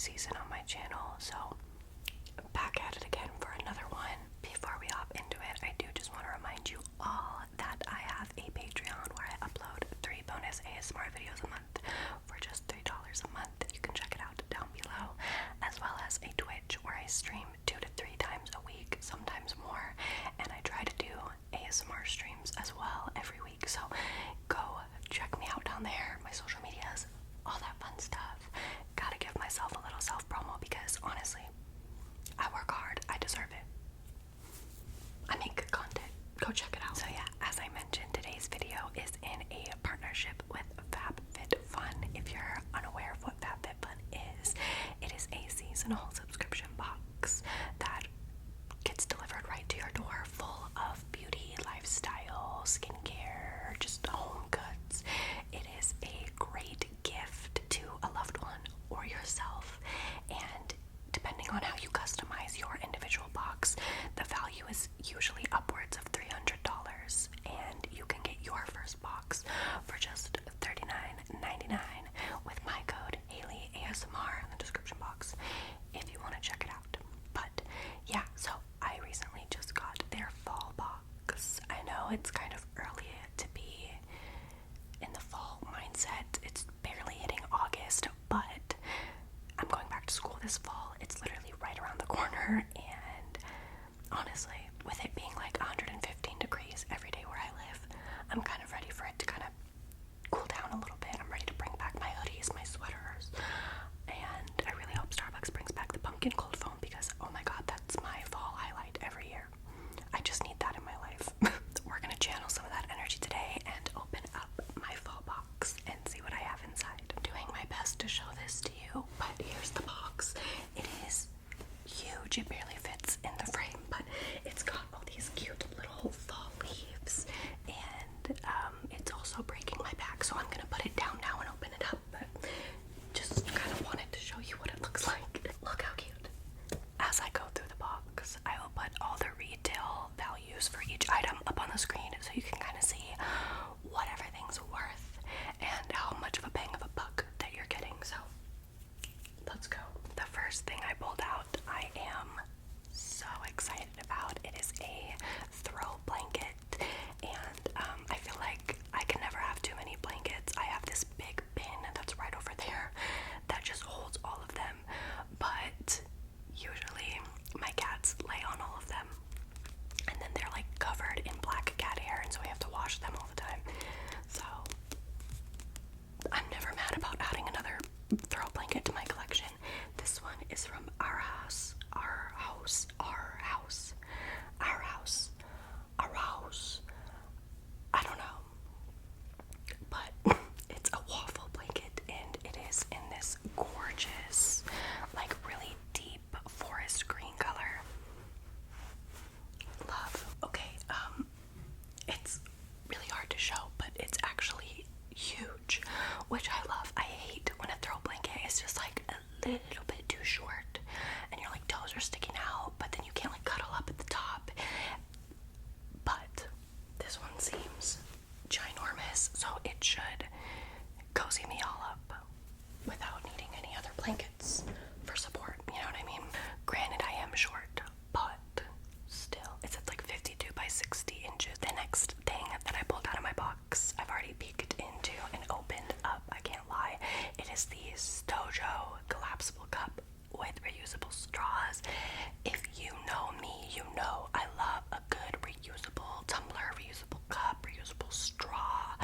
season on my channel, so back at it again for another one. Before we hop into it, I do just want to remind you all that I have a Patreon where I upload 3 bonus ASMR videos a month for just $3 a month. You can check it out down below, as well as a Twitch where I stream 2 to 3 times a week, sometimes more, and I try to do ASMR streams as well every week, so go check me out down there, my social medias, all that fun stuff. Gotta give myself a little self-promo because honestly, I work hard, I deserve it. I make good content. Go check it out. So yeah, as I mentioned, today's video is in a partnership with FabFitFun. If you're unaware of what FabFitFun is, it is a seasonal subscription box that gets delivered right to your door, full of beauty, lifestyle, skincare, just home goods. It is a great gift to a loved one or yourself, and depending on how you customize your individual box, the value is usually upwards of $300, and you can get your first box for just $39.99 with my code HaleyASMR in the description box if you want to check it out. But yeah, so I recently just got their fall box. I know it's kind of early to be in the fall mindset. It's barely hitting August, but I'm going back to school this fall. It's literally right around the corner, and honestly, with it being like 115 degrees every day where I live, I'm kind of ready for it to kind of cool down a little bit. I'm ready to bring back my hoodies, my sweaters, and I really hope Starbucks brings back the pumpkin cold foam because, oh my god, that's my fall highlight every year. I just need that in my life. We're gonna channel some of that energy today and open up my fall box and see what I have inside. I'm doing my best to show this to you, but here's the box. It is huge. It barely fits in the frame, but it's got all these cute little fall leaves, and it's also breaking my back, so I'm gonna put it down now and open it up, but just kind of wanted to show you what it looks like. Look how cute. As I go through the box, I will put all the retail values for each item up on the screen so you can kind of see what everything's worth and how much of a bang of a buck that you're getting. So let's go. The first thing I pulled out, I am so excited about. It is a throw blanket, and I feel like I can never have too many blankets. I have this big bin that's right over there that just holds all of them, but usually my cats lay on all of them, and then they're like covered in black cat hair, and so I have to wash them all the time. So I'm never mad about adding another throw blanket to my collection. This one is from Our House. I don't know, but it's a waffle blanket, and it is in this gorgeous, like really deep forest green color. Love. Okay, it's really hard to show, but it's actually huge, which I love. I hate when a throw blanket is just like a little bit too short and your like toes are sticking out, but then you can't like cuddle up at the top. But this one seems ginormous, so it should cozy me all up without needing any other blankets for support, you know what I mean? Granted, I am short, but still, it's at like 52 by 60 inches. The next thing that I pulled out of my box, I've already peeked into and opened up, I can't lie. It is the Stojo Collapsible Cup with reusable straws. If you know me, you know I love a good reusable tumbler, reusable cup, reusable straw.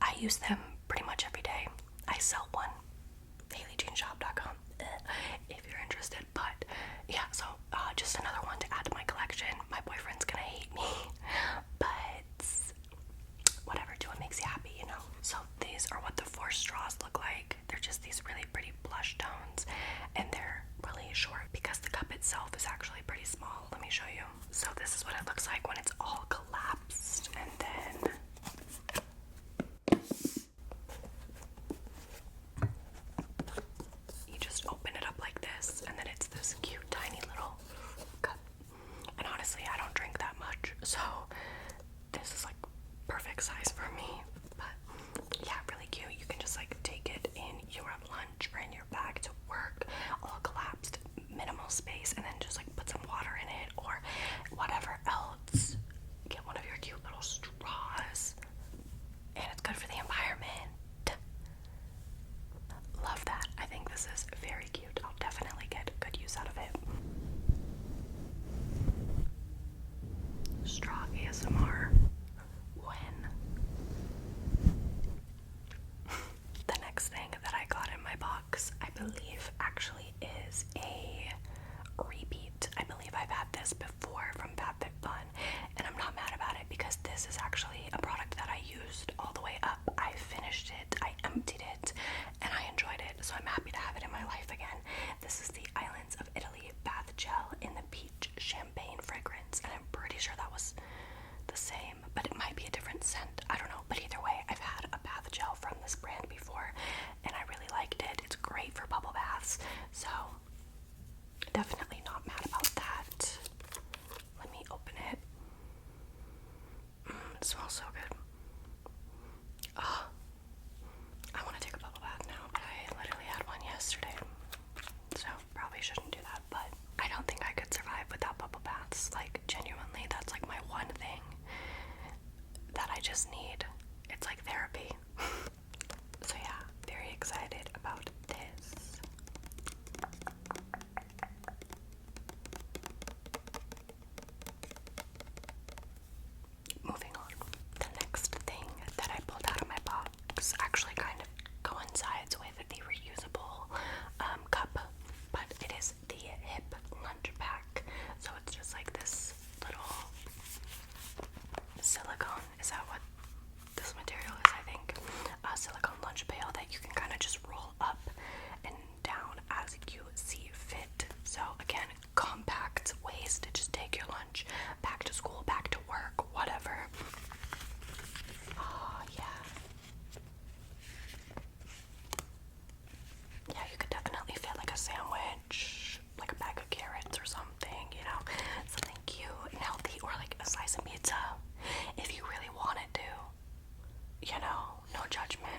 I use them pretty much every day. I sell one. HaleyJeanShop.com if you're interested. But yeah, so just another one to add to my collection. My boyfriend's gonna hate me, but whatever, do what makes you happy, you know? So these are what the 4 straws look like. They're just these really pretty blush tones, and they're really short because the cup itself is actually pretty small. Let me show you. So this is what it looks like when it's all collapsed, and then you just open it up like this, and then it's this cute tiny little cup. And honestly, I don't drink that much, so this is like perfect size for me. But yeah, really cute. You can just like take it in your lunch or in your bag to work. A believe actually is a repeat. I believe I've had this before from FabFitFun, and I'm not mad about it because this is actually a product that I used all the way up. I finished it, I emptied it, and I enjoyed it, so I'm happy to have it in my life again. This is the Islands of Italy bath gel in the peach champagne fragrance, and I'm pretty sure that was the same, but it might be a different scent. I don't know, but either way, I've had a bath gel from this brand before, and I really liked it. It's great for bubble baths, so definitely not mad about that. Let me open it. It smells so good. Oh, I want to take a bubble bath now, but I literally had one yesterday, so probably shouldn't do that, but I don't think I could survive without bubble baths. Like, genuinely, that's like my one thing that I just need. It's like therapy. So yeah, very excited about this. Moving on, the next thing that I pulled out of my box actually kind of coincides with the reusable cup, but it is the hip lunch pack. So it's just like this little silicone, is that what this material is? I think a silicone lunch pail that you can kind of just roll up and down as you see fit. So again, compact ways to just take your lunch back to school, back to work, whatever. Oh yeah. Yeah, you could definitely fit like a sandwich, like a bag of carrots or something, you know, something cute and healthy, or like a slice of pizza if you really wanted to, you know, no judgment.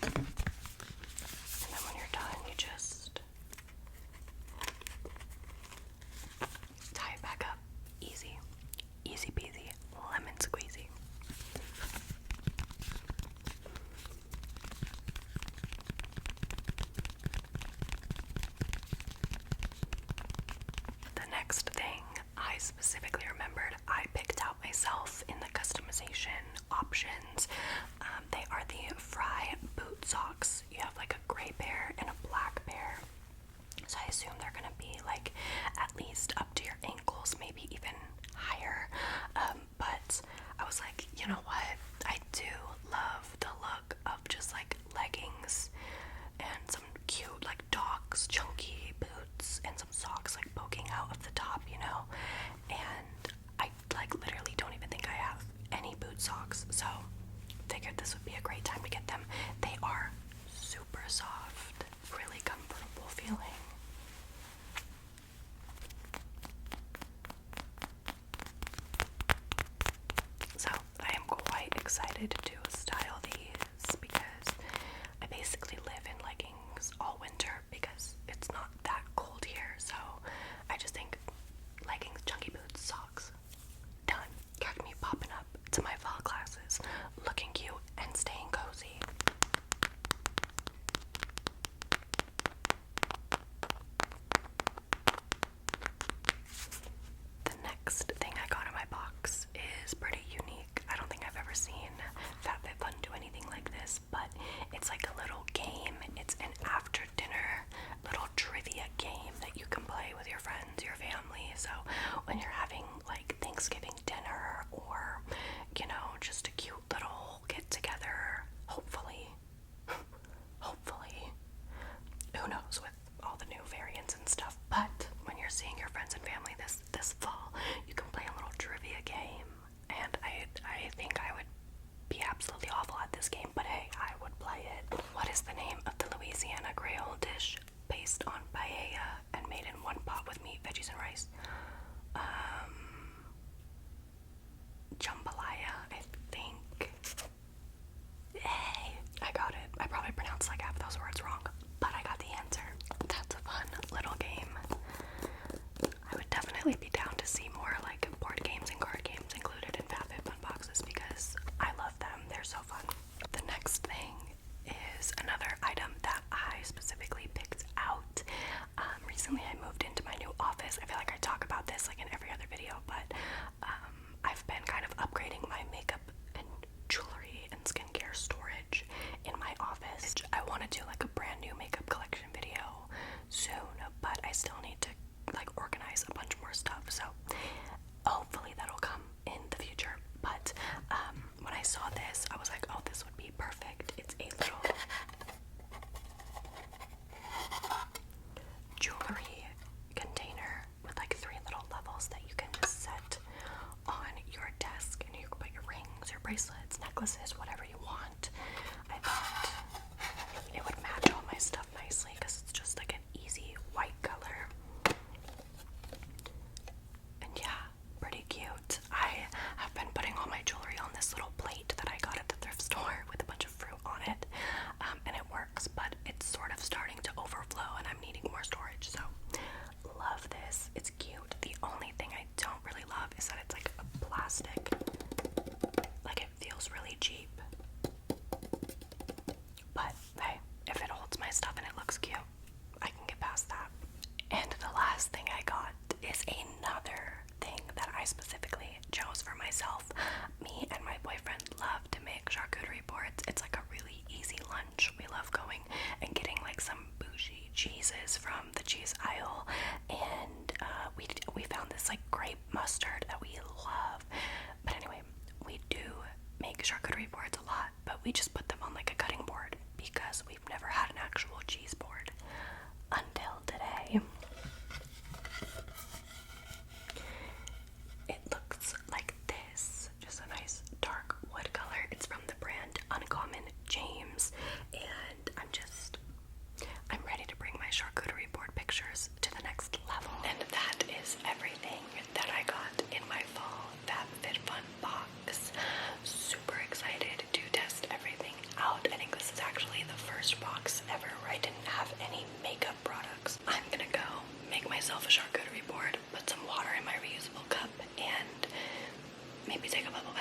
And then when you're done, you just tie it back up. Easy. Easy peasy, lemon squeezy. The next thing I specifically remembered, I picked out myself in the customization options. They are the Fry boot socks. You have like a gray pair and a black pair. So I assume they're gonna be like at least up to your ankles, maybe even higher. But I was like, you know what? I do love the look of just like leggings and some cute like dogs, chunky boots, and some socks like poking out of the top, you know? And I like literally don't even think I have any boot socks, so figured this would be a great time to get them. They are super soft, really comfortable feeling. So I am quite excited to style these because I basically live in leggings all winter because it's not that cold here. So I just think leggings, chunky boots, socks, done. Got me popping up to my fall classes, looking cute and staying cozy. The next thing I got in my box is pretty unique. I don't think I've ever seen FabFitFun do anything like this, but it's like a little game. It's an after dinner little trivia game that you can play with your friends, your family. So when you're having like Thanksgiving dinner, or you know, just a cute little get together, hopefully, who knows with all the new variants and stuff, but when you're seeing your friends and family this fall, you can play a little trivia game, and I think I would be absolutely awful at this game, but hey, I would play it. What is the name of the Louisiana Creole dish based on paella and made in one pot with meat, veggies, and rice? Jambalaya, I think. Hey, I got it. I probably pronounced like half of those words wrong, but I got the answer. That's a fun little game. I would definitely be down to see more like board games and card games included in FabFitFun boxes because I love them. They're so fun. The next thing is another item that I specifically picked out. Recently I moved into my new office. I feel like I talk about necklaces, whatever you want. I thought it would match all my stuff nicely because it's just like an easy white color. And yeah, pretty cute. I have been putting all my jewelry on this little plate that I got at the thrift store with a bunch of fruit on it, and it works, but it's sort of starting to overflow and I'm needing more storage, so love this. It's cute. The only thing I don't really love is that it's like a plastic. Like, it feels really cheap. But hey, if it holds my stuff and it looks cute, I can get past that. And the last thing I got is another thing that I specifically chose for myself. Me and my boyfriend love to make charcuterie boards. It's like a really easy lunch. We love going and getting like some bougie cheeses from the cheese aisle, and we found this like grape mustard that we love. But anyway, we do make charcuterie boards a lot, but we just put them on like a cutting board because we've never had an actual cheese board until today. It looks like this, just a nice dark wood color. It's from the brand Uncommon James, and I'm ready to bring my charcuterie board pictures to the next level. And that is everything that I got in my fall FabFitFun box. Super excited to test everything out. I think this is actually the first box ever where I didn't have any makeup products. I'm gonna go make myself a charcuterie board, put some water in my reusable cup, and maybe take a bubble bath.